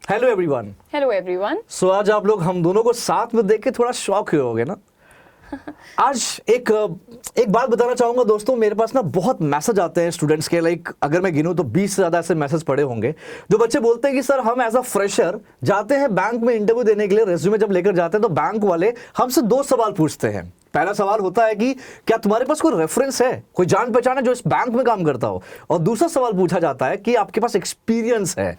Hello everyone. Hello everyone. So आज आप लोग हम दोनों को साथ में देख के थोड़ा शॉक हुए होगे ना। आज एक बात बताना चाहूंगा दोस्तों, मेरे पास ना बहुत मैसेज आते हैं स्टूडेंट्स के, लाइक अगर मैं गिनूं तो 20 से ज्यादा ऐसे मैसेज पड़े होंगे जो बच्चे बोलते हैं कि सर हम एज अ फ्रेशर जाते हैं बैंक में इंटरव्यू देने के लिए, रेज्यूमे जब लेकर जाते हैं तो बैंक वाले हमसे 2 सवाल पूछते हैं। पहला सवाल होता है कि क्या तुम्हारे पास कोई रेफरेंस है, कोई जान पहचान है जो इस बैंक में काम करता हो, और दूसरा सवाल पूछा जाता है कि आपके पास एक्सपीरियंस है।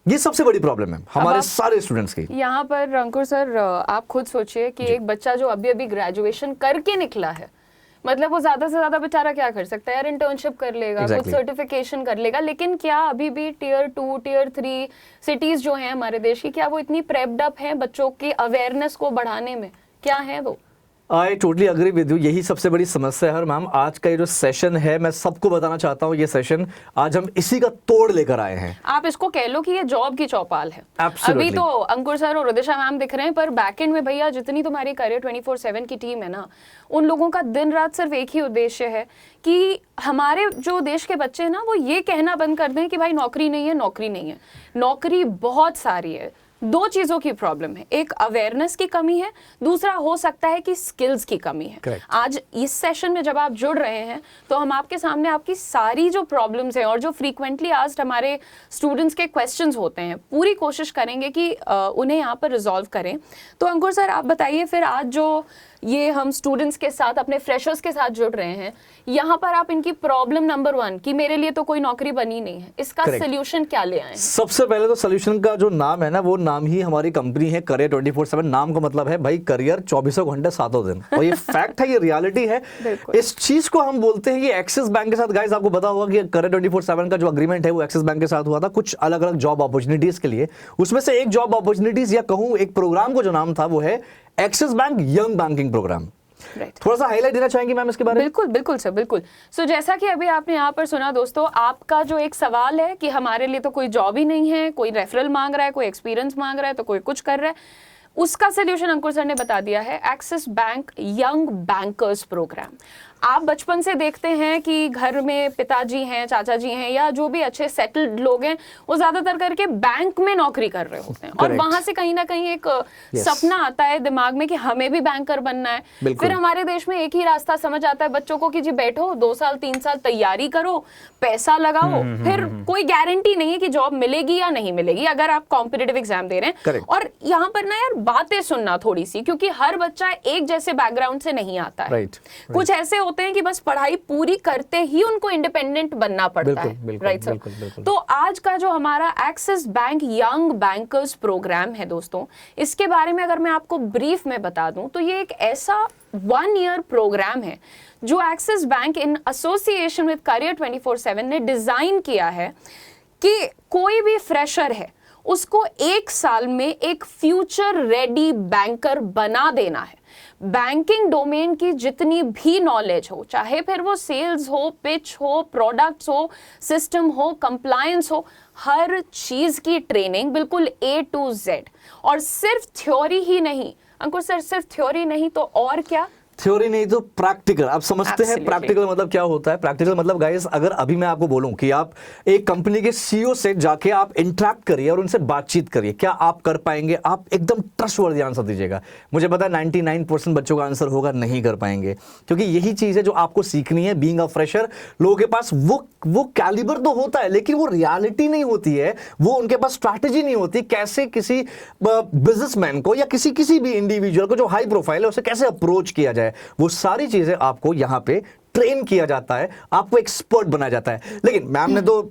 ये सबसे बड़ी प्रॉब्लम है हमारे सारे स्टूडेंट्स की। यहाँ पर अंकुर सर आप खुद सोचिए कि एक बच्चा जो अभी अभी ग्रेजुएशन करके निकला है, मतलब वो ज्यादा से ज्यादा बेचारा क्या कर सकता है यार, इंटर्नशिप कर लेगा, कुछ सर्टिफिकेशन कर लेगा, लेकिन क्या अभी भी टियर 2 टियर 3 सिटीज जो हैं हमारे देश की, क्या वो इतनी प्रेप्ड अप हैं बच्चों की अवेयरनेस को बढ़ाने में? क्या है वो? I totally agree with you, यही सबसे बड़ी समस्या है। मैम आज का ये जो सेशन है, मैं सबको बताना चाहता हूँ, ये सेशन आज हम इसी का तोड़ लेकर आए हैं। आप इसको कह लो कि ये जॉब की चौपाल है। Absolutely. अभी तो अंकुर सर और उदिशा मैम दिख रहे हैं, पर बैकएंड में भैया जितनी तुम्हारी करियर 24/7 की टीम है ना, उन लोगों का दिन रात सिर्फ एक ही उद्देश्य है कि हमारे जो देश के बच्चे हैं ना, वो ये कहना बंद कर दें कि भाई नौकरी नहीं है, नौकरी नहीं है। नौकरी बहुत सारी है। 2 चीजों की प्रॉब्लम है, एक अवेयरनेस की कमी है, दूसरा हो सकता है कि स्किल्स की कमी है। Correct. आज इस सेशन में जब आप जुड़ रहे हैं तो हम आपके सामने आपकी सारी जो प्रॉब्लम्स हैं और जो फ्रीक्वेंटली आस्क्ड हमारे स्टूडेंट्स के क्वेश्चंस होते हैं, पूरी कोशिश करेंगे कि उन्हें यहाँ पर रिजॉल्व करें। तो अंकुर सर आप बताइए फिर, आज जो ये हम स्टूडेंट्स के साथ, अपने फ्रेशर्स के साथ जुड़ रहे हैं, यहाँ पर आप इनकी प्रॉब्लम नंबर 1 कि मेरे लिए तो कोई नौकरी बनी नहीं है, इसका सोल्यूशन क्या ले आए? सबसे पहले तो सोल्यूशन का जो नाम है ना, वो नाम ही हमारी कंपनी है करियर 24/7। नाम का मतलब है भाई करियर 24 घंटे 7 दिन, और ये फैक्ट है, ये रियलिटी है। इस चीज को हम बोलते हैं, ये एक्सिस बैंक के साथ, गाइस आपको पता होगा कि करियर 24/7 का जो अग्रीमेंट है वो एक्सिस बैंक के साथ हुआ था, कुछ अलग अलग जॉब अपॉर्चुनिटीज के लिए। उसमें से एक जॉब अपॉर्चुनिटीज या कहूं एक प्रोग्राम को जो नाम था वो है Axis Bank young banking program. थोड़ा सा हाईलाइट देना चाहेंगे मैम इसके बारे में? बिल्कुल बिल्कुल सर, बिल्कुल। सो जैसा कि अभी आपने यहाँ पर सुना दोस्तों, आपका जो एक सवाल है कि हमारे लिए तो कोई जॉब ही नहीं है, कोई रेफरल मांग रहा है, कोई एक्सपीरियंस मांग रहा है, तो कोई कुछ कर रहा है, उसका सोल्यूशन अंकुर सर ने बता दिया है, Axis Bank young bankers program. आप बचपन से देखते हैं कि घर में पिताजी हैं, चाचा जी हैं, या जो भी अच्छे सेटल्ड लोग हैं, वो ज्यादातर करके बैंक में नौकरी कर रहे होते हैं। और वहां से कहीं ना कहीं एक सपना आता है दिमाग में कि हमें भी बैंकर बनना है। फिर हमारे देश में एक ही रास्ता समझ आता है बच्चों को कि जी बैठो 2 साल 3 साल तैयारी करो, पैसा लगाओ, फिर कोई गारंटी नहीं है कि जॉब मिलेगी या नहीं मिलेगी अगर आप कॉम्पिटिटिव एग्जाम दे रहे हैं। और यहाँ पर ना यार बातें सुनना थोड़ी सी, क्योंकि हर बच्चा एक जैसे बैकग्राउंड से नहीं आता है। कुछ ऐसे होते हैं कि बस पढ़ाई पूरी करते ही उनको इंडिपेंडेंट बनना पड़ता है। Right sir? तो आज का जो हमारा Axis Bank young bankers program है दोस्तों, इसके बारे में अगर मैं आपको ब्रीफ में बता दूं तो ये एक ऐसा 1 ईयर प्रोग्राम है जो axis bank in association with career 24/7 ने डिजाइन किया है कि कोई भी फ्रेशर है उसको 1 साल में एक फ्यूचर रेडी बैंकर बना देना है। बैंकिंग डोमेन की जितनी भी नॉलेज हो, चाहे फिर वो सेल्स हो, पिच हो, प्रोडक्ट्स हो, सिस्टम हो, कंप्लायंस हो, हर चीज की ट्रेनिंग बिल्कुल A to Z। और सिर्फ थ्योरी ही नहीं अंकुर सर, सिर्फ थ्योरी नहीं तो और क्या? थ्योरी नहीं तो प्रैक्टिकल। आप समझते हैं प्रैक्टिकल मतलब क्या होता है? प्रैक्टिकल मतलब गाइस, अगर अभी मैं आपको बोलूं कि आप एक कंपनी के सीईओ से जाके आप इंटरेक्ट करिए और उनसे बातचीत करिए, क्या आप कर पाएंगे? आप एकदम ट्रस्टवर्दी आंसर दीजिएगा। मुझे पता है 99% बच्चों का आंसर होगा नहीं कर पाएंगे, क्योंकि यही चीज है जो आपको सीखनी है। बीइंग अ फ्रेशर, लोगों के पास वो कैलिबर तो होता है, लेकिन वो रियलिटी नहीं होती है, वो उनके पास स्ट्रैटेजी नहीं होती कैसे किसी बिजनेसमैन को या किसी भी इंडिविजुअल को जो हाई प्रोफाइल है उसे कैसे अप्रोच किया जाए। वो सारी चीजें आपको यहां पे ट्रेन किया जाता है, आपको एक्सपर्ट बनाया जाता है। लेकिन मैम ने तो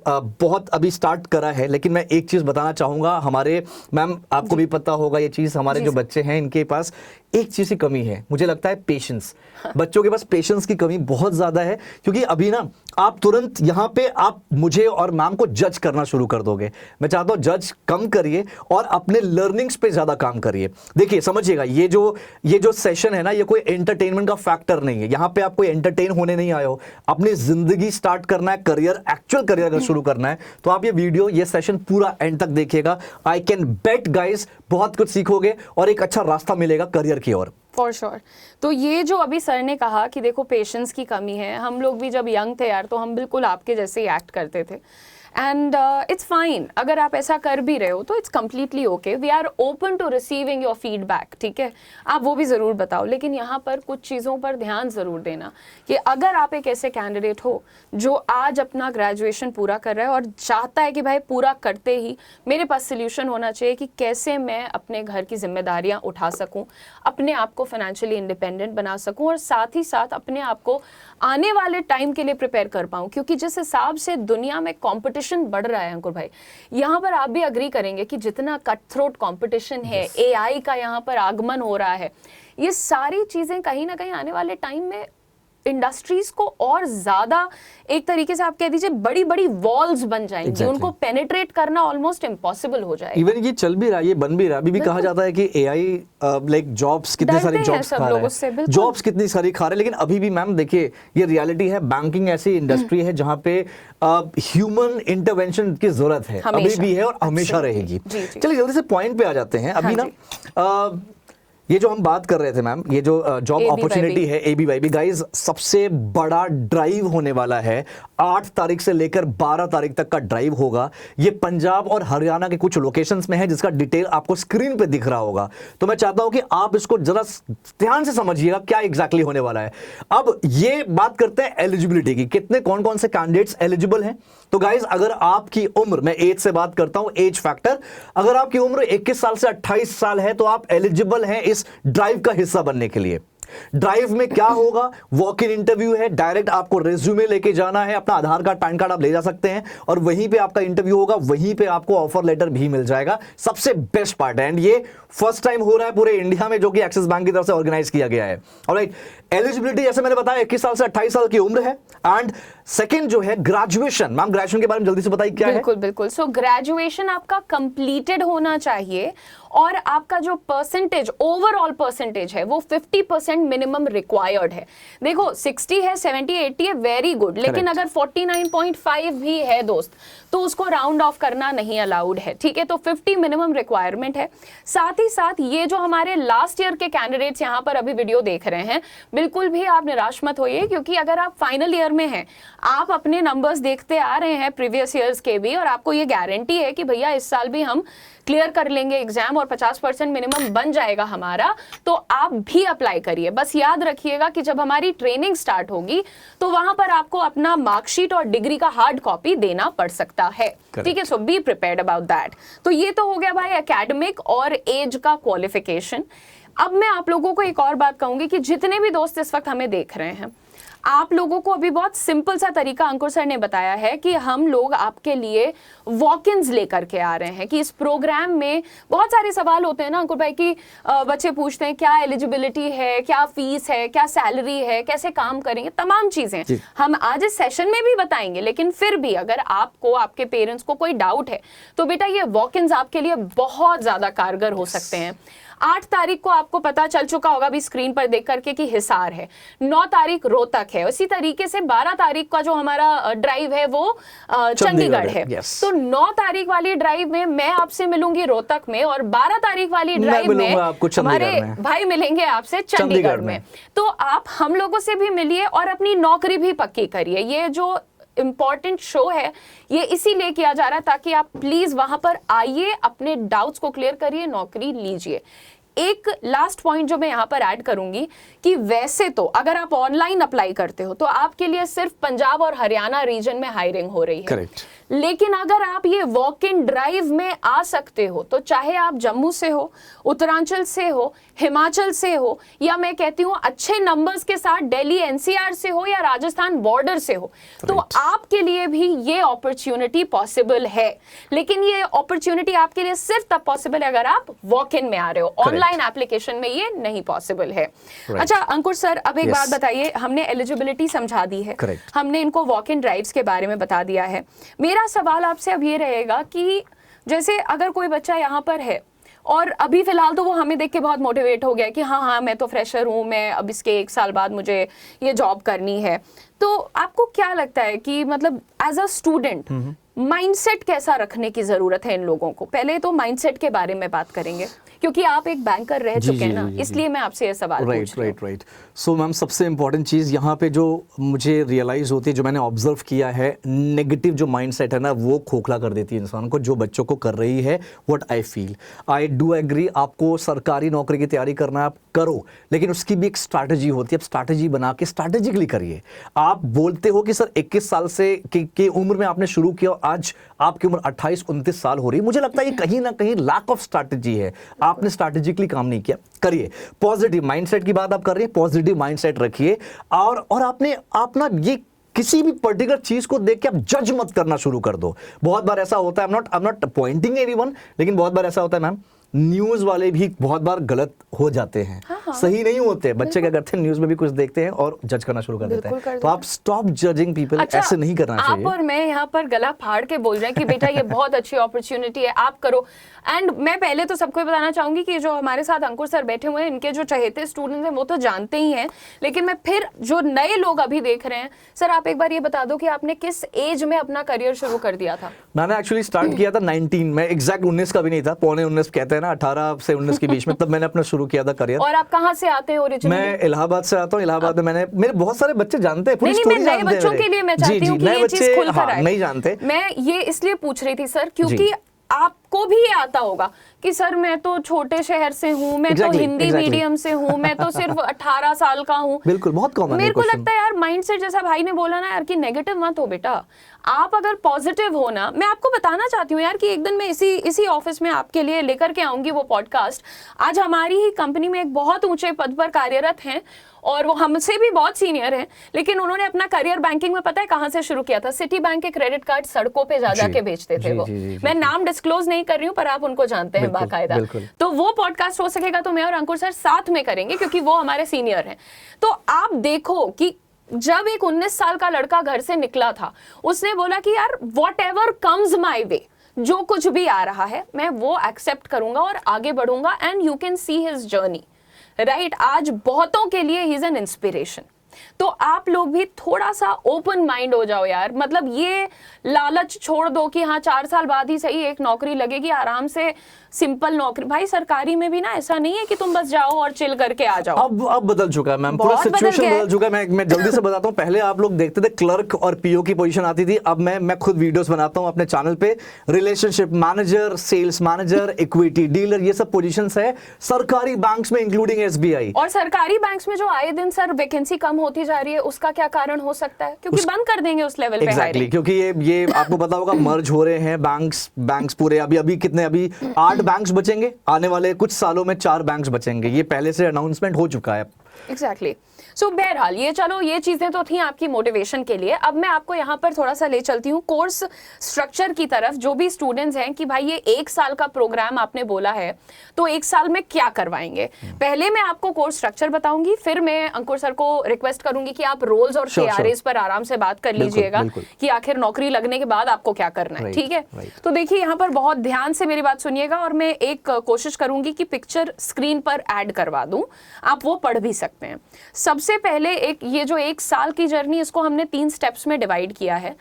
बहुत अभी स्टार्ट करा है, लेकिन मैं एक चीज बताना चाहूंगा, हमारे मैम आपको भी पता होगा ये चीज, हमारे जो बच्चे हैं इनके पास एक चीज की कमी है, मुझे लगता है पेशेंस। बच्चों के पास पेशेंस की कमी बहुत ज्यादा है, क्योंकि अभी ना आप तुरंत यहाँ पे आप मुझे और मैम को जज करना शुरू कर दोगे। मैं चाहता हूँ जज कम करिए और अपने लर्निंग्स पे ज्यादा काम करिए। देखिए समझिएगा, ये जो सेशन है ना, ये कोई एंटरटेनमेंट का फैक्टर नहीं है। यहाँ पे आप कोई एंटरटेन होने नहीं आए हो, अपनी जिंदगी स्टार्ट करना है, एक्चुअल करियर अगर शुरू करना है तो आप ये वीडियो, ये सेशन पूरा एंड तक देखिएगा। आई कैन बेट गाइस, बहुत कुछ सीखोगे और एक अच्छा रास्ता मिलेगा करियर की ओर। For sure. तो ये जो अभी सर ने कहा कि देखो पेशेंस की कमी है, हम लोग भी जब यंग थे यार तो हम बिल्कुल आपके जैसे ही एक्ट करते थे। एंड इट्स फाइन, अगर आप ऐसा कर भी रहे हो तो it's completely okay, we are open to receiving your feedback, ठीक है, आप वो भी ज़रूर बताओ। लेकिन यहाँ पर कुछ चीज़ों पर ध्यान ज़रूर देना कि अगर आप एक ऐसे कैंडिडेट हो जो आज अपना ग्रेजुएशन पूरा कर रहा है और चाहता है कि भाई पूरा करते ही मेरे पास सोल्यूशन होना चाहिए कि कैसे मैं अपने घर की जिम्मेदारियाँ उठा सकूँ, अपने आप को फाइनेंशियली इंडिपेंडेंट बना सकूँ और साथ ही साथ अपने आप को आने वाले टाइम के लिए प्रिपेयर कर पाऊँ, क्योंकि जिस हिसाब से दुनिया में कंपटीशन बढ़ रहा है अंकुर भाई, यहाँ पर आप भी अग्री करेंगे कि जितना कट थ्रोट कंपटीशन है, एआई का यहाँ पर आगमन हो रहा है, ये सारी चीज़ें कहीं ना कहीं आने वाले टाइम में इंडस्ट्रीज को और ज्यादा एक तरीके से आप कह दीजिए बड़ी बड़ी वॉल्स बन जाएंगी, उनको पेनिट्रेट करना ऑलमोस्ट इम्पॉसिबल हो जाएगा। इवन ये चल भी रहा है, ये बन भी रहा है, अभी भी कहा जाता है कि एआई लाइक जॉब्स कितनी सारी जॉब्स खा रहा है, जॉब्स कितनी सारी खा रहा है, लेकिन अभी भी मैम देखिए ये रियलिटी है, बैंकिंग ऐसी इंडस्ट्री है जहां पे ह्यूमन इंटरवेंशन की जरूरत है, अभी भी है और हमेशा रहेगी। चलिए जल्दी से पॉइंट पे आ जाते हैं। अभी ना ये जो हम बात कर रहे थे मैम, ये जो जॉब अपॉर्चुनिटी है ABYB, गाइस सबसे बड़ा ड्राइव होने वाला है, 8 तारीख से लेकर 12 तारीख तक का ड्राइव होगा। ये पंजाब और हरियाणा के कुछ लोकेशंस में है, जिसका डिटेल आपको स्क्रीन पे दिख रहा होगा। तो मैं चाहता हूं कि आप इसको जरा ध्यान से समझिएगा क्या एग्जैक्टली होने वाला है। अब ये बात करते हैं एलिजिबिलिटी की, कितने कौन कौन से कैंडिडेट्स एलिजिबल हैं। तो गाइस अगर आपकी उम्र, मैं एज से बात करता हूं, एज फैक्टर, अगर आपकी उम्र 21 साल से 28 साल है तो आप एलिजिबल हैं इस ड्राइव का हिस्सा बनने के लिए। ड्राइव में क्या होगा, वॉक इन इंटरव्यू है, डायरेक्ट आपको रेज्यूमे लेके जाना है, अपना आधार कार्ड पैन कार्ड आप ले जा सकते हैं और वहीं पे आपका इंटरव्यू होगा, वहीं पे आपको ऑफर लेटर भी मिल जाएगा। सबसे बेस्ट पार्ट है, एंड ये फर्स्ट टाइम हो रहा है पूरे इंडिया में, जो कि एक्सिस बैंक की तरफ से ऑर्गेनाइज किया गया है। ऑलराइट, एलिजिबिलिटी जैसे मैंने बताया 21 साल से 28 साल की उम्र है। एंड सेकंड जो है ग्रेजुएशन, मैम ग्रेजुएशन के बारे में जल्दी से बताइए क्या है। बिल्कुल बिल्कुल, सो ग्रेजुएशन आपका कंप्लीटेड होना चाहिए और आपका जो परसेंटेज, ओवरऑल परसेंटेज है वो 50% मिनिमम रिक्वायर्ड है। देखो 60 है, 70, 80 है, वेरी गुड, लेकिन अगर 49.5 भी है दोस्त तो उसको राउंड ऑफ करना नहीं अलाउड है, ठीक है। तो 50 मिनिमम रिक्वायरमेंट है। साथ ही साथ ये जो हमारे लास्ट ईयर के कैंडिडेट्स यहाँ पर अभी वीडियो देख रहे हैं, बिल्कुल भी आप निराश मत होइए, क्योंकि अगर आप फाइनल ईयर में हैं, आप अपने नंबर्स देखते आ रहे हैं प्रीवियस ईयर्स के भी, और आपको ये गारंटी है कि भैया इस साल भी हम क्लियर कर लेंगे एग्जाम और 50% मिनिमम बन जाएगा हमारा, तो आप भी अप्लाई करिए। बस याद रखिएगा कि जब हमारी ट्रेनिंग स्टार्ट होगी तो वहां पर आपको अपना मार्कशीट और डिग्री का हार्ड कॉपी देना पड़ सकता है, ठीक है। So be prepared about that. तो ये तो हो गया भाई एकेडमिक और एज का क्वालिफिकेशन। अब मैं आप लोगों को एक और बात कहूंगी कि जितने भी दोस्त इस वक्त हमें देख रहे हैं, आप लोगों को अभी बहुत सिंपल सा तरीका अंकुर सर ने बताया है कि हम लोग आपके लिए वॉक-इन्स लेकर के आ रहे हैं। कि इस प्रोग्राम में बहुत सारे सवाल होते हैं ना अंकुर भाई, कि बच्चे पूछते हैं क्या एलिजिबिलिटी है, क्या फीस है, क्या सैलरी है, कैसे काम करेंगे, तमाम चीजें हम आज इस सेशन में भी बताएंगे। लेकिन फिर भी अगर आपको, आपके पेरेंट्स को कोई डाउट है तो बेटा ये वॉक-इन्स आपके लिए बहुत ज्यादा कारगर हो सकते हैं। 8 तारीख को आपको पता चल चुका होगा अभी स्क्रीन पर देख करके कि हिसार है, 9 तारीख रोहतक है, इसी तरीके से 12 तारीख का जो हमारा ड्राइव है वो चंडीगढ़ है। तो 9 तारीख वाली ड्राइव में मैं आपसे मिलूंगी रोहतक में, और 12 तारीख वाली ड्राइव में हमारे भाई मिलेंगे आपसे चंडीगढ़ में। तो आप हम लोगों से भी मिलिए और अपनी नौकरी भी पक्की करिए। ये जो इम्पॉर्टेंट शो है ये इसीलिए किया जा रहा है ताकि आप प्लीज वहां पर आइए, अपने डाउट्स को क्लियर करिए, नौकरी लीजिए। एक लास्ट पॉइंट जो मैं यहाँ पर ऐड करूंगी कि वैसे तो अगर आप ऑनलाइन अप्लाई करते हो तो आपके लिए सिर्फ पंजाब और हरियाणा रीजन में हायरिंग हो रही है। Correct. लेकिन अगर आप ये वॉक इन ड्राइव में आ सकते हो तो चाहे आप जम्मू से हो, उत्तरांचल से हो, हिमाचल से हो, या मैं कहती हूँ अच्छे नंबर्स के साथ दिल्ली NCR से हो या राजस्थान बॉर्डर से हो, तो आपके लिए भी ये अपॉर्चुनिटी पॉसिबल है। लेकिन ये अपॉर्चुनिटी आपके लिए सिर्फ तब पॉसिबल है अगर आप वॉक इन में आ रहे हो, ऑनलाइन एप्लीकेशन में ये नहीं पॉसिबल है। अच्छा अंकुर सर, अब एक बात बताइए, हमने एलिजिबिलिटी समझा दी है, हमने इनको वॉक इन ड्राइव्स के बारे में बता दिया है। मेरा सवाल आपसे अब ये रहेगा कि जैसे अगर कोई बच्चा यहाँ पर है और अभी फिलहाल तो वो हमें देख के बहुत मोटिवेट हो गया कि हाँ मैं तो फ्रेशर हूँ, मैं अब इसके 1 साल बाद मुझे ये जॉब करनी है, तो आपको क्या लगता है कि मतलब एज अ स्टूडेंट माइंडसेट कैसा रखने की जरूरत है इन लोगों को? पहले तो माइंडसेट के बारे में बात करेंगे क्योंकि आप एक बैंकर रह चुके हैं ना, इसलिए मैं आपसे ये सवाल पूछ रही हूँ। राइट। सो मैम, सबसे इंपॉर्टेंट चीज़ यहाँ पे जो मुझे रियलाइज़ होती है, जो मैंने ऑब्जर्व किया है, नेगेटिव जो माइंडसेट है ना, वो खोखला कर देती है इंसान को, जो बच्चों को कर रही है। What I feel, I do agree, आपको सरकारी नौकरी की तैयारी करना है, आप करो, लेकिन उसकी भी एक स्ट्रैटेजी होती है। आप स्ट्रैटेजी बना के स्ट्रैटेजिकली करिए। आप बोलते हो कि सर 21 साल से की उम्र में आपने शुरू किया, आज आपकी उम्र 28-29 साल हो रही है, मुझे लगता है ये कहीं ना कहीं लैक ऑफ स्ट्रैटेजी है। आपने स्ट्रैटेजिकली काम नहीं किया। करिए, पॉजिटिव माइंडसेट की बात आप कर रही है, पॉजिटिव माइंडसेट रखिए। और आपने अपना ये किसी भी पर्टिकुलर चीज को देख के आप जज मत करना शुरू कर दो। बहुत बार ऐसा होता है, I am not Poynting anyone, लेकिन बहुत बार ऐसा होता है मैम, न्यूज वाले भी बहुत बार गलत हो जाते हैं। हाँ। सही नहीं होते। बच्चे क्या करते हैं, न्यूज में भी कुछ देखते हैं और जज करना शुरू कर देते हैं। तो आप स्टॉप जजिंग पीपल। अच्छा, ऐसे नहीं करना चाहिए। आप और मैं यहाँ पर गला फाड़ के बोल रहे हैं कि बेटा ये बहुत अच्छी अपॉर्चुनिटी है, आप करो। एंड मैं पहले तो सबको बताना चाहूंगी कि जो हमारे साथ अंकुर सर बैठे हुए हैं, इनके जो चहेते स्टूडेंट्स हैं वो तो जानते ही हैं, लेकिन मैं फिर जो नए लोग अभी देख रहे हैं, सर आप एक बार ये बता दो कि आपने किस एज में अपना करियर शुरू कर दिया था? मैंने एक्चुअली स्टार्ट किया था 19 में, एग्जैक्ट 19 का भी नहीं था, पौने 19 कहते हैं ना, 18 से 19 के बीच में, तब मैंने अपना शुरू किया था करियर। और आप कहाँ से आते हैं ओरिजिनली? मैं इलाहाबाद से आता हूँ। इलाहाबाद में मेरे बहुत सारे बच्चे जानते हैं, पूरी स्टोरी जानते हैं। नए बच्चों के लिए मैं चाहती हूँ कि ये चीज खुलकर आए। नहीं जानते। मैं ये इसलिए पूछ रही थी सर, क्योंकि आपको भी ये आता होगा कि सर मैं तो छोटे शहर से हूँ, मैं तो हिंदी मीडियम से हूँ, मैं तो सिर्फ 18 साल का हूँ। बिल्कुल, बहुत कॉमन है। मेरे को लगता है यार, माइंडसेट जैसा भाई ने बोला ना यार, कि नेगेटिव मत हो बेटा, आप अगर पॉजिटिव हो ना। मैं आपको बताना चाहती हूँ यार कि एक दिन मैं इसी ऑफिस में आपके लिए लेकर के आऊंगी वो पॉडकास्ट। आज हमारी ही कंपनी में एक बहुत ऊंचे पद पर कार्यरत हैं और वो हमसे भी बहुत सीनियर हैं, लेकिन उन्होंने अपना करियर बैंकिंग में पता है कहां से शुरू किया था? सिटी बैंक के क्रेडिट कार्ड सड़कों पे जा के बेचते थे वो। मैं नाम डिस्क्लोज नहीं कर रही हूँ, पर आप उनको जानते हैं बाकायदा। तो वो पॉडकास्ट हो सकेगा तो मैं और अंकुर सर साथ में करेंगे, क्योंकि वो हमारे सीनियर हैं। तो आप देखो कि जब एक 19 साल का लड़का घर से निकला था, उसने बोला कि यार वॉट एवर कम्स माई वे, जो कुछ भी आ रहा है मैं वो एक्सेप्ट करूंगा और आगे बढ़ूंगा। And you can see his journey, right? आज बहुतों के लिए ही इज एन इंस्पिरेशन। तो आप लोग भी थोड़ा सा ओपन माइंड हो जाओ यार, मतलब ये लालच छोड़ दो कि हाँ 4 साल बाद ही सही एक नौकरी लगेगी, आराम से सिंपल नौकरी। भाई सरकारी में भी ना ऐसा नहीं है कि तुम बस जाओ और चिल करके आ जाओ। अब बदल चुका है मैम, पूरा सिचुएशन बदल चुका है। मैं जल्दी से बताता हूँ। पहले आप लोग देखते थे क्लर्क और पीओ की पोजीशन आती थी, अब मैं खुद वीडियोस बनाता हूँ अपने चैनल पे। Relationship manager, sales manager, equity dealer, ये सब पोजीशंस है सरकारी बैंक्स में, इंक्लूडिंग एसबीआई। और सरकारी बैंक्स में जो आए दिन सर वैकेंसी कम होती जा रही है, उसका क्या कारण हो सकता है? क्योंकि बंद कर देंगे उस लेवल पे हायरिंग। क्योंकि ये आपको पता होगा, मर्ज हो रहे हैं बैंक्स पूरे। अभी कितने, अभी 8 बैंक्स बचेंगे, आने वाले कुछ सालों में 4 बैंक्स बचेंगे। ये पहले से अनाउंसमेंट हो चुका है। एग्जैक्टली। सो बहरहाल ये चलो, ये चीजें तो थी आपकी मोटिवेशन के लिए। अब मैं आपको यहाँ पर थोड़ा सा ले चलती हूँ कोर्स स्ट्रक्चर की तरफ। जो भी स्टूडेंट्स हैं कि भाई ये 1 साल का प्रोग्राम आपने बोला है, तो 1 साल में क्या करवाएंगे? पहले मैं आपको कोर्स स्ट्रक्चर बताऊंगी, फिर मैं अंकुर सर को रिक्वेस्ट करूंगी कि आप रोल्स और KRAs पर आराम से बात कर लीजिएगा कि आखिर नौकरी लगने के बाद आपको क्या करना है। ठीक है? तो देखिए यहाँ पर बहुत ध्यान से मेरी बात सुनिएगा, और मैं एक कोशिश करूंगी कि पिक्चर स्क्रीन पर ऐड करवा दूं, आप वो पढ़ भी सकते हैं। सबसे पहले ये जो 1 साल की जर्नी, इसको हमने 3 स्टेप्स में डिवाइड किया है।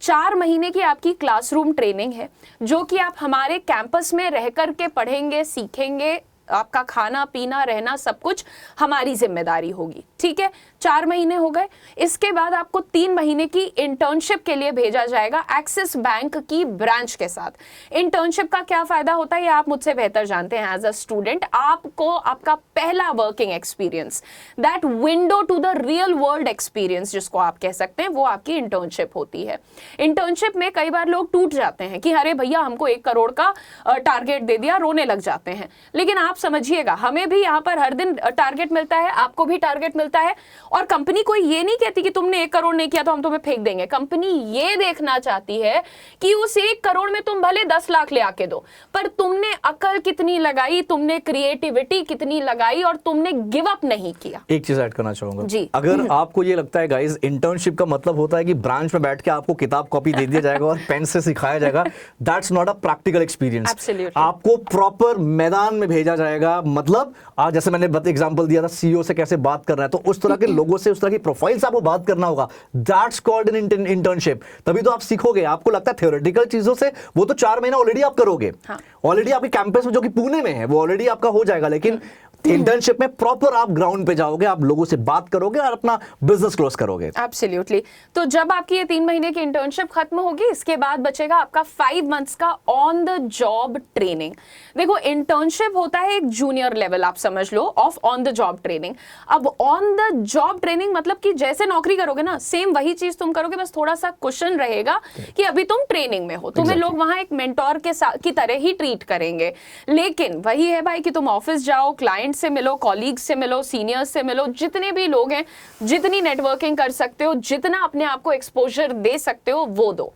4 महीने की आपकी क्लासरूम ट्रेनिंग है, जो कि आप हमारे कैंपस में रह कर के पढ़ेंगे, सीखेंगे। आपका खाना पीना रहना सब कुछ हमारी जिम्मेदारी होगी। ठीक है? 4 महीने हो गए। इसके बाद आपको 3 महीने की इंटर्नशिप के लिए भेजा जाएगा एक्सिस बैंक की ब्रांच के साथ। इंटर्नशिप का क्या फायदा होता है ये आप मुझसे बेहतर जानते हैं। एज अ स्टूडेंट आपको आपका पहला working experience, that window to the real world experience जिसको आप कह सकते हैं, वो आपकी इंटर्नशिप होती है। इंटर्नशिप में कई बार लोग टूट जाते हैं कि अरे भैया हमको 1 करोड़ का टारगेट दे दिया, रोने लग जाते हैं। लेकिन आप समझिएगा, हमें भी यहाँ पर हर दिन टारगेट मिलता है, आपको भी टारगेट मिलता है, और कंपनी कोई ये नहीं कहती कि तुमने 1 करोड़ नहीं किया तो हम तुम्हें फेंक देंगे। कंपनी ये देखना चाहती है कि उस 1 करोड़ में तुम भले 10 लाख ले आके दो, पर तुमने अकल कितनी लगाई, तुमने क्रिएटिविटी कितनी लगाई, और तुमने गिव अप नहीं किया। एक चीज ऐड करना चाहूंगा जी। अगर आपको ये लगता है गाइस इंटर्नशिप का मतलब होता है कि ब्रांच में बैठ के आपको किताब कॉपी दे दिया जाएगा और पेन से सिखाया जाएगा, that's not a practical experience. आपको प्रॉपर मैदान में भेजा जाएगा। मतलब आज जैसे मैंने एग्जांपल दिया था सीईओ से कैसे बात करना है, तो उस तरह के लोगों से, उस तरह की प्रोफाइल से आपको बात करना होगा। That's called an internship. तभी तो आप सीखोगे। आपको लगता है थ्योरेटिकल चीजों से, वो तो 4 महीना ऑलरेडी आप करोगे, ऑलरेडी आपके कैंपस में जो कि पुणे में है वो ऑलरेडी आपका हो जाएगा, लेकिन इंटर्नशिप में प्रॉपर आप ग्राउंड पे जाओगे, आप लोगों से बात करोगे और अपना बिजनेस क्लोज करोगे। एब्सोल्युटली। तो जब आपकी ये 3 महीने की इंटर्नशिप खत्म होगी, इसके बाद बचेगा आपका 5 मंथ्स का ऑन द जॉब ट्रेनिंग। देखो, इंटर्नशिप होता है एक जूनियर लेवल, आप समझ लो, of on the job training. अब ऑन द जॉब ट्रेनिंग मतलब कि जैसे नौकरी करोगे ना, सेम वही चीज तुम करोगे, बस थोड़ा सा क्वेश्चन रहेगा कि अभी तुम ट्रेनिंग में हो, तुम्हें लोग वहां एक मेंटोर के साथ की तरह ही ट्रीट करेंगे। लेकिन वही है भाई कि तुम ऑफिस जाओ, क्लाइंट से मिलो, कॉलीग से मिलो, सीनियर्स से मिलो, जितने भी लोग हैं, जितनी नेटवर्किंग कर सकते हो, जितना अपने आप को एक्सपोजर दे सकते हो, वो दो।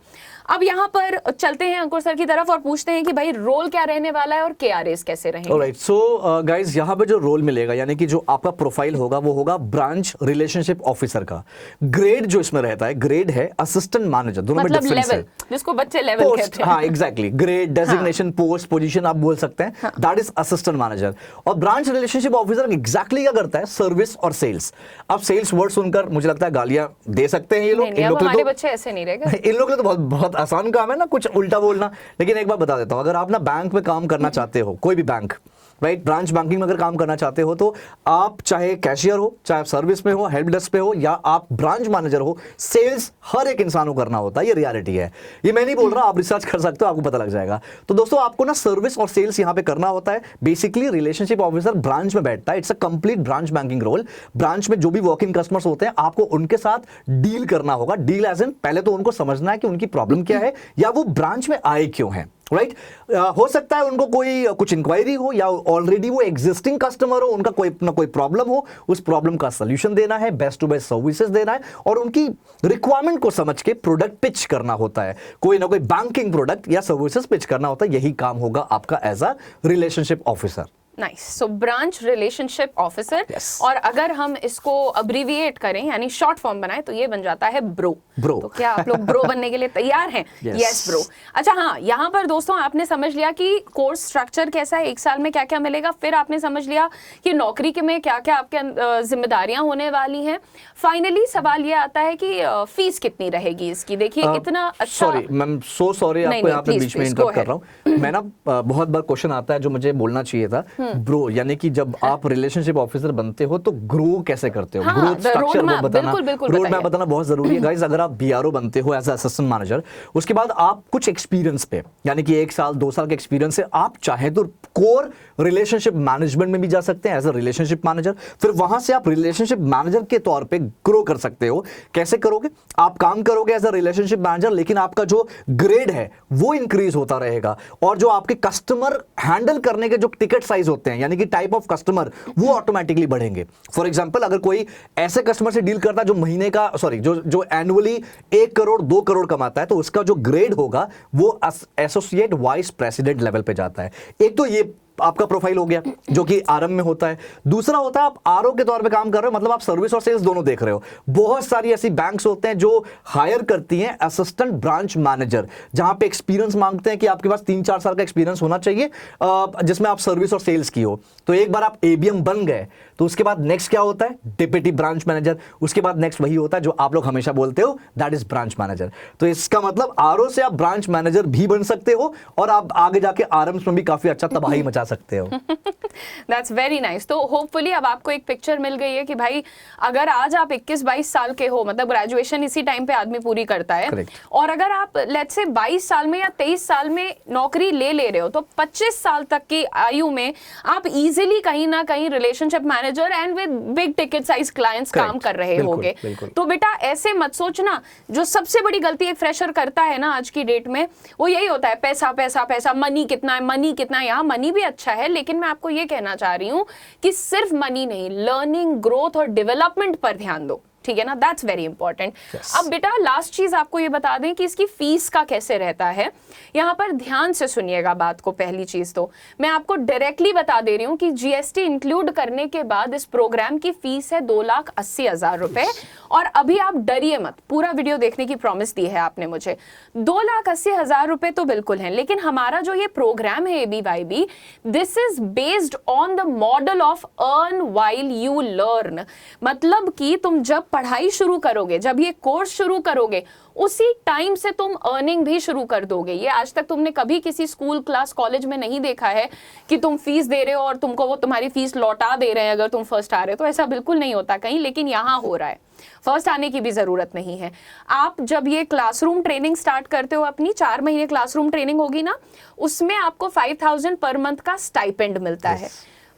अब यहाँ पर चलते हैं अंकुर सर की तरफ और पूछते हैं कि भाई रोल क्या रहने वाला है और KRAs कैसे रहेंगे। ऑलराइट, सो गाइस, यहाँ पे जो रोल मिलेगा, यानी कि जो आपका प्रोफाइल होगा वो होगा ब्रांच रिलेशनशिप ऑफिसर का। ग्रेड जो इसमें रहता है, ग्रेड है असिस्टेंट मैनेजर, दोनों में डिफरेंस है। जिसको बच्चे लेवल कहते हैं। हाँ, exactly. Grade, designation, post, position आप बोल सकते हैं, दैट इज असिस्टेंट मैनेजर। और ब्रांच रिलेशनशिप ऑफिसर एग्जैक्टली क्या करता है? सर्विस और सेल्स। अब सेल्स वर्ड सुनकर मुझे लगता है गालियां दे सकते हैं ये लोग। हमारे बच्चे ऐसे नहीं रहेगा। इन लोगों के लिए तो बहुत आसान काम है ना, कुछ उल्टा बोलना। लेकिन एक बार बता देता हूं, अगर आप ना बैंक में काम करना चाहते हो, कोई भी बैंक, राइट, ब्रांच बैंकिंग में अगर काम करना चाहते हो, तो आप चाहे कैशियर हो, चाहे आप सर्विस में हो, हेल्प डेस्क पे हो, या आप ब्रांच मैनेजर हो, सेल्स हर एक इंसान को करना होता है। ये रियलिटी है, ये मैं नहीं बोल रहा, आप रिसर्च कर सकते हो, आपको पता लग जाएगा। तो दोस्तों, आपको ना सर्विस और सेल्स यहां पे करना होता है। बेसिकली रिलेशनशिप ऑफिसर ब्रांच में बैठता है, it's a complete branch banking role. Branch में जो भी वर्किंग कस्टमर्स होते हैं, आपको उनके साथ डील करना होगा। डील एज इन, पहले तो उनको समझना है कि उनकी प्रॉब्लम क्या है, या वो ब्रांच में आए क्यों हैं, राइट। हो सकता है उनको कोई कुछ इंक्वायरी हो, या ऑलरेडी वो एग्जिस्टिंग कस्टमर हो, उनका कोई ना कोई प्रॉब्लम हो, उस प्रॉब्लम का सोल्यूशन देना है, बेस्ट टू बेस्ट सर्विसेज देना है, और उनकी रिक्वायरमेंट को समझ के प्रोडक्ट पिच करना होता है। कोई ना कोई बैंकिंग प्रोडक्ट या सर्विसेज पिच करना होता है। यही काम होगा आपका as a relationship officer. Nice. So branch relationship officer, और अगर हम इसको अब्रीविएट करें यानी शॉर्ट फॉर्म बनाएं तो ये बन जाता है ब्रो। तो क्या आप लोग ब्रो बनने के लिए तैयार हैं? Yes bro. अच्छा, हाँ, यहाँ पर दोस्तों आपने समझ लिया कि कोर्स स्ट्रक्चर कैसा है, 1 साल में क्या क्या मिलेगा, फिर आपने समझ लिया कि नौकरी के में क्या क्या आपके जिम्मेदारियां होने वाली हैं। फाइनली सवाल ये आता है कि फीस कितनी रहेगी इसकी। देखिए, इतना अच्छा, सॉरी मैम, सो सॉरी, आपको यहाँ पे बीच में इंटरप्ट कर रहा हूँ मैं ना। बहुत बार क्वेश्चन आता है जो मुझे बोलना चाहिए था। ग्रो यानी कि जब आप रिलेशनशिप ऑफिसर बनते हो तो ग्रो कैसे करते हो, ग्रोथ स्ट्रक्चर वो बताना, रोड मैप बताना बहुत जरूरी है गाइस। अगर आप BRO बनते हो एज असिस्टेंट मैनेजर, उसके बाद आप कुछ एक्सपीरियंस पे, यानी कि 1 साल 2 साल के एक्सपीरियंस से आप चाहे तो कोर रिलेशनशिप मैनेजमेंट में भी जा सकते हैं एज अ रिलेशनशिप मैनेजर। फिर वहां से आप रिलेशनशिप मैनेजर के तौर पे ग्रो कर सकते हो। कैसे करोगे? आप काम करोगे एज अ रिलेशनशिप मैनेजर, लेकिन आपका जो ग्रेड है वो इंक्रीज होता रहेगा, और जो आपके कस्टमर हैंडल करने के जो टिकट साइज होते हैं, यानी कि टाइप ऑफ कस्टमर, वो ऑटोमेटिकली बढ़ेंगे। फॉर एग्जांपल, अगर कोई ऐसे कस्टमर से डील करता है जो महीने का जो एनुअली 1 करोड़ 2 करोड़ कमाता है, तो उसका जो ग्रेड होगा वो एसोसिएट वाइस प्रेसिडेंट लेवल पे जाता है। एक तो ये आपका प्रोफाइल हो गया जो कि आरएम में होता है। दूसरा होता है आप आरओ के तौर पे काम कर रहे हो, मतलब आप सर्विस और सेल्स दोनों देख रहे हो। बहुत सारी ऐसी बैंक्स होते हैं जो हायर करती हैं असिस्टेंट ब्रांच मैनेजर, जहां पे एक्सपीरियंस मांगते हैं कि आपके पास 3-4 साल का एक्सपीरियंस होना चाहिए, जिसमें आप सर्विस और सेल्स की हो। तो एक बार आप एबीएम बन गए तो उसके बाद नेक्स्ट क्या होता है? Deputy branch manager. उसके बाद नेक्स्ट वही होता है जो आप लोग हमेशा बोलते हो, दैट इज ब्रांच मैनेजर। तो इसका मतलब आरओ से आप ब्रांच मैनेजर भी बन सकते हो, और आप आगे जाके आरएम्स में भी काफी अच्छा तबाही मचा सकते हो। That's very nice। तो होपफुली अब आपको एक पिक्चर मिल गई है कि भाई अगर आज आप 21-22 साल के हो, मतलब ग्रेजुएशन इसी टाइम पे आदमी पूरी करता है, Correct। और अगर आप लेट्स से 22 साल में या 23 साल में नौकरी ले रहे हो, तो 25 साल तक की आयु में आप इजीली कहीं ना कहीं relationship manager and with big ticket size clients काम कर रहे होगे। तो बेटा ऐसे मत सोचना। जो सबसे बड़ी गलती एक फ्रेशर करता है ना आज की डेट में, वो यही होता है, पैसा पैसा पैसा, मनी कितना है, मनी कितना है। यहाँ मनी भी अच्छा है, लेकिन मैं आपको ये कहना चाह रही हूं कि सिर्फ मनी नहीं, लर्निंग, ग्रोथ और डेवलपमेंट पर ध्यान दो। ठीक है ना, दैट्स वेरी इंपॉर्टेंट। Yes. अब बेटा लास्ट चीज आपको ये बता दें कि इसकी फीस का कैसे रहता है। यहाँ पर ध्यान से सुनिएगा बात को। पहली चीज तो मैं आपको डायरेक्टली बता दे रही हूँ कि जीएसटी इंक्लूड करने के बाद इस प्रोग्राम की फीस है 2,80,000 रुपए। और अभी आप डरिए मत, पूरा वीडियो देखने की प्रॉमिस दी है आपने मुझे। 2,80,000 रुपए तो बिल्कुल हैं, लेकिन हमारा जो ये प्रोग्राम है ABYB, this is based on the model of earn while you learn. मतलब कि तुम जब पढ़ाई शुरू करोगे, जब ये कोर्स शुरू करोगे, उसी टाइम से तुम अर्निंग भी शुरू कर दोगे। ये आज तक तुमने कभी किसी स्कूल, क्लास, कॉलेज में नहीं देखा है कि तुम फीस दे रहे हो और तुमको वो तुम्हारी फीस लौटा दे रहे हैं अगर तुम फर्स्ट आ रहे हो। तो ऐसा बिल्कुल नहीं होता कहीं, लेकिन यहाँ हो रहा है। फर्स्ट आने की भी जरूरत नहीं है। आप जब ये क्लासरूम ट्रेनिंग स्टार्ट करते हो, अपनी 4 महीने क्लासरूम ट्रेनिंग होगी ना, उसमें आपको 5,000 पर मंथ का स्टाइपेंड मिलता है।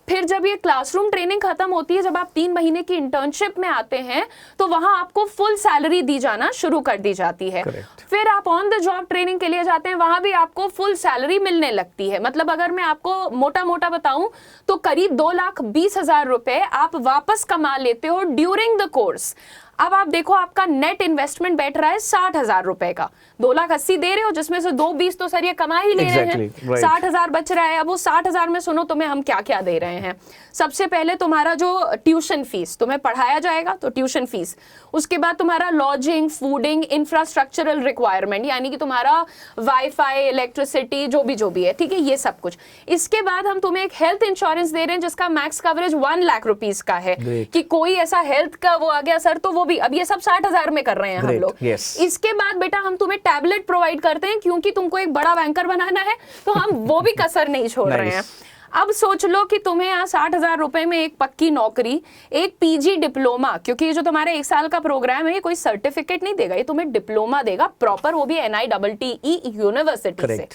फिर जब ये क्लासरूम ट्रेनिंग खत्म होती है, जब आप 3 महीने की इंटर्नशिप में आते हैं, तो वहां आपको फुल सैलरी दी जाना शुरू कर दी जाती है। Correct. फिर आप ऑन द जॉब ट्रेनिंग के लिए जाते हैं, वहां भी आपको फुल सैलरी मिलने लगती है। मतलब अगर मैं आपको मोटा मोटा बताऊं तो करीब 2,20,000 रुपए आप वापस कमा लेते हो ड्यूरिंग द कोर्स। अब आप देखो, आपका नेट इन्वेस्टमेंट बैठ रहा है 60,000 रुपए का। 2,80,000 दे रहे हो, जिसमें से 2,20,000 तो सर ये कमा ही ले रहे हैं। right. 60,000 बच रहा है। अब वो 60,000 में सुनो तुम्हें हम क्या क्या दे रहे हैं। सबसे पहले तुम्हारा जो ट्यूशन फीस, तुम्हें पढ़ाया जाएगा तो ट्यूशन फीस। उसके बाद तुम्हारा लॉजिंग, फूडिंग, इंफ्रास्ट्रक्चरल रिक्वायरमेंट, यानी कि तुम्हारा वाईफाई, इलेक्ट्रिसिटी, जो भी है, ठीक है, ये सब कुछ। इसके बाद हम तुम्हें एक हेल्थ इंश्योरेंस दे रहे हैं जिसका मैक्स कवरेज 1 लाख रुपीस का है। कि कोई ऐसा हेल्थ का वो आ गया सर, तो वो भी, अब ये सब 60,000 में कर रहे हैं हम लोग। इसके बाद बेटा हम तुम्हें टैबलेट प्रोवाइड करते हैं, क्योंकि तुमको एक बड़ा बैंकर बनाना है, तो हम वो भी कसर नहीं छोड़ रहे हैं। अब सोच लो कि तुम्हें यहाँ 60,000 रुपए में एक पक्की नौकरी, एक पीजी डिप्लोमा, क्योंकि ये जो तुम्हारा 1 साल का प्रोग्राम है, ये कोई सर्टिफिकेट नहीं देगा, ये तुम्हें डिप्लोमा देगा प्रॉपर, वो भी NITTE यूनिवर्सिटी से,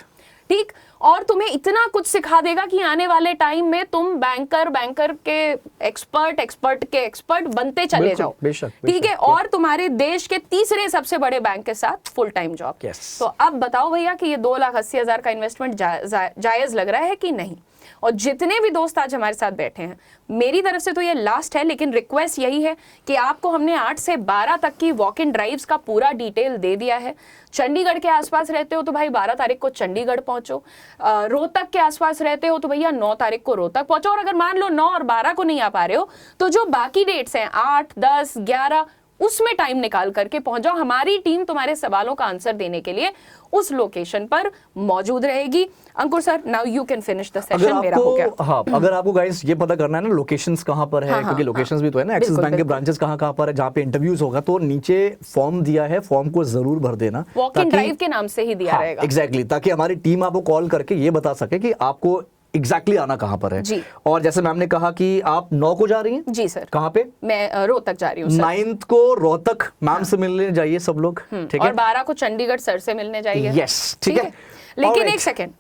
ठीक। और तुम्हें इतना कुछ सिखा देगा कि आने वाले टाइम में तुम बैंकर के एक्सपर्ट के एक्सपर्ट बनते चले जाओ, ठीक है। और तुम्हारे देश के तीसरे सबसे बड़े बैंक के साथ फुल टाइम जॉब। तो अब बताओ भैया कि ये 2,80,000 का इन्वेस्टमेंट जायज लग रहा है कि नहीं। और जितने भी दोस्त आज हमारे साथ बैठे हैं, मेरी तरफ से तो ये लास्ट है, लेकिन रिक्वेस्ट यही है कि आपको हमने 8 से 12 तक की वॉक इन ड्राइव्स का पूरा डिटेल दे दिया है। चंडीगढ़ के आसपास रहते हो तो भाई 12 तारीख को चंडीगढ़ पहुंचो। रोहतक के आसपास रहते हो तो भैया 9 तारीख को रोहतक पहुंचो। और अगर मान लो 9 और 12 को नहीं आ पा रहे हो, तो जो बाकी डेट्स हैं 8, 10, 11, उसमें टाइम निकाल करके पहुंच जाओ। हमारी टीम तुम्हारे सवालों का आंसर देने के लिए उस लोकेशन पर मौजूद रहेगी। Ankur sir, now you can finish the session. मेरा हो गया। हाँ, अगर आपको गाइस ये पता करना है ना लोकेशंस कहाँ पर है, क्योंकि लोकेशंस भी तो है ना, एक्सिस बैंक के ब्रांचेस कहाँ पर है जहाँ पे इंटरव्यूज होगा, तो नीचे फॉर्म दिया है, फॉर्म को जरूर भर देना। वॉक इन ड्राइव के नाम से ही दिया रहेगा। एग्जैक्टली, ताकि हमारी टीम आपको कॉल करके ये बता सके कि आपको एग्जैक्टली आना कहाँ पर है जी। और जैसे मैम ने कहा कि आप 9 को जा रही हैं। जी सर। कहाँ पे? मैं रोहतक जा रही हूँ। 9 को रोहतक मैम से मिलने जाइए सब लोग, ठीक है। और 12 को चंडीगढ़ सर से मिलने जाइए। यस, ठीक है। लेकिन एक सेकेंड,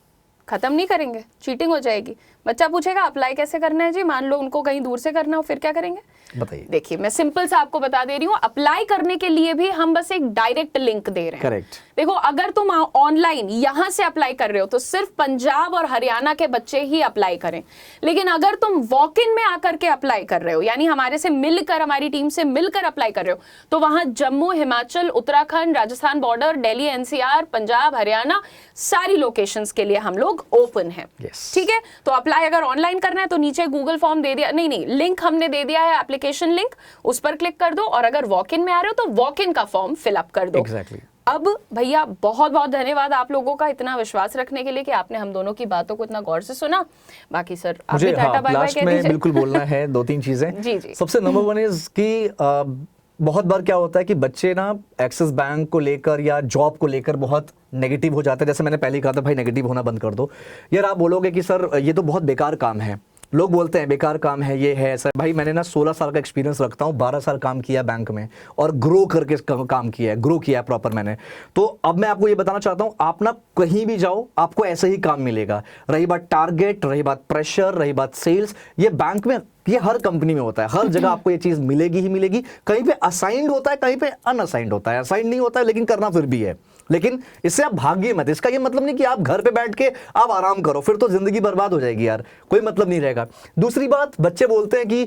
खत्म नहीं करेंगे, चीटिंग हो जाएगी। बच्चा पूछेगा अप्लाई कैसे करना है जी, मान लो उनको कहीं दूर से करना हो, फिर क्या करेंगे बताइए। देखिए, मैं सिंपल सा आपको बता दे रही हूँ। अप्लाई करने के लिए भी हम बस एक डायरेक्ट लिंक दे रहे हैं। करेक्ट। देखो, अगर तुम ऑनलाइन यहां से अप्लाई कर रहे हो तो सिर्फ पंजाब और हरियाणा के बच्चे ही अप्लाई करें। लेकिन अगर तुम वॉक इन में आकर के अप्लाई कर रहे हो, यानी हमारे से मिलकर, हमारी टीम से मिलकर अप्लाई कर रहे हो, तो वहां जम्मू, हिमाचल, उत्तराखंड, राजस्थान बॉर्डर, दिल्ली NCR, पंजाब, हरियाणा, सारी लोकेशंस के लिए हम लोग ओपन है, ठीक है। तो अप्लाई अगर ऑनलाइन करना है तो नीचे गूगल फॉर्म दे दिया, नहीं लिंक हमने दे दिया है, एप्लीकेशन लिंक, उस पर क्लिक कर दो। और अगर वॉक इन में आ रहे हो तो वॉक इन का फॉर्म फिलअप कर दो। Exactly. अब भैया बहुत बहुत धन्यवाद आप लोगों का इतना विश्वास रखने के लिए कि आपने हम दोनों की बातों को इतना गौर से सुना। बाकी सर आप भी टाटा बाय बाय कह दीजिए। बिल्कुल बोलना है 2-3 चीजें। जी जी। सबसे नंबर 1 इज कि बहुत बार क्या होता है कि बच्चे ना एक्सिस बैंक को लेकर या जॉब को लेकर बहुत नेगेटिव हो जाते हैं। जैसे मैंने पहले कहा था, भाई नेगेटिव होना बंद कर दो। यार आप बोलोगे कि सर ये तो बहुत बेकार काम है, लोग बोलते हैं बेकार काम है, ये है सर। भाई मैंने ना 16 साल का एक्सपीरियंस रखता हूँ, 12 साल काम किया बैंक में और ग्रो करके काम किया है, ग्रो किया है प्रॉपर मैंने। तो अब मैं आपको ये बताना चाहता हूँ, आप ना कहीं भी जाओ आपको ऐसे ही काम मिलेगा। रही बात टारगेट, रही बात प्रेशर, रही बात सेल्स, ये बैंक में ये हर कंपनी में होता है, हर जगह आपको ये चीज मिलेगी ही मिलेगी। कहीं पे असाइंड होता है, कहीं पे अनअसाइंड होता है। असाइंड नहीं होता है लेकिन करना फिर भी है, लेकिन इससे आप भागिए मत। इसका ये मतलब नहीं कि आप घर पे बैठ के आप आराम करो, फिर तो जिंदगी बर्बाद हो जाएगी यार, कोई मतलब नहीं रहेगा। दूसरी बात, बच्चे बोलते हैं कि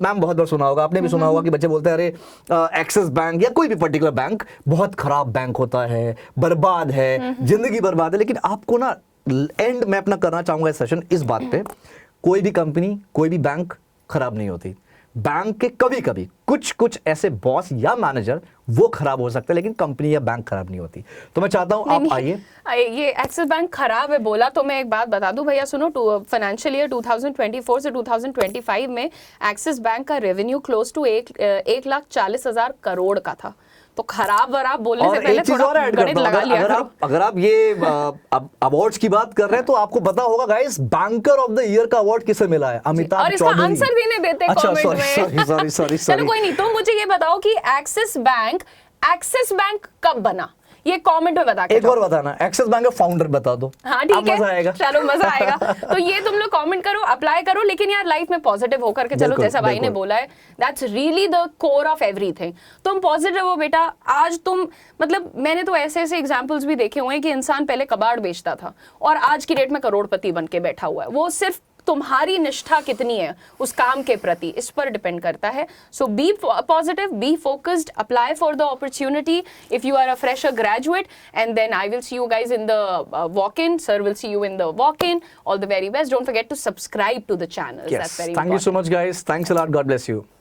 मैम बहुत बार सुना होगा, आपने भी सुना होगा कि बच्चे बोलते हैं अरे एक्सिस बैंक या कोई भी पर्टिकुलर बैंक बहुत खराब बैंक होता है, बर्बाद है, जिंदगी बर्बाद है। लेकिन आपको ना एंड में अपना करना चाहूंगा इस सेशन इस बात पे, कोई भी कंपनी, कोई भी बैंक खराब नहीं होती। बैंक के कभी कभी कुछ ऐसे बॉस या मैनेजर वो खराब हो सकते हैं, लेकिन कंपनी या बैंक खराब नहीं होती। तो मैं चाहता हूं आप आइए। ये एक्सिस बैंक खराब है बोला तो मैं एक बात बता दूं भैया, सुनो, फाइनेंशियल ईयर 2024 से 2025 में एक्सिस बैंक का रेवेन्यू क्लोज टू 1,40,000 करोड़ का था। तो खराब वराब बोलने से पहले थोड़ा गणित लगा लिया। अगर आप ये अवार्ड्स की बात कर रहे हैं तो आपको पता होगा guys, banker of the year का अवार्ड किसे मिला है? अमिताभ और इसका आंसर भी नहीं देते कमेंट में। सॉरी चलो कोई नहीं, तुम मुझे ये बताओ कि एक्सिस बैंक कब बना, ये कमेंट में बता के एक बार बताना। एक्सिस बैंक का फाउंडर बता दो। हाँ ठीक है, मजा आएगा। चलो मजा आएगा। तो ये तुम लोग कमेंट करो, अप्लाई करो, लेकिन यार लाइफ में पॉजिटिव होकर के चलो, जैसा भाई ने बोला है, that's really the core of everything. तुम पॉजिटिव हो बेटा। आज तुम, मतलब मैंने तो ऐसे ऐसे एग्जांपल्स भी देखे हुए हैं कि इंसान पहले कबाड़ बेचता था और आज की डेट में करोड़पति बन के बैठा हुआ है। वो सिर्फ तुम्हारी निष्ठा कितनी है उस काम के प्रति, इस पर डिपेंड करता है। So be positive, be focused, apply for the opportunity if you are a fresher graduate, and then I will see you guys in the walk-in. Sir will see you in the walk-in. All the very best. Don't forget to subscribe to the channel. Yes. That's very Thank you important. so much guys. Thanks a lot. God bless you.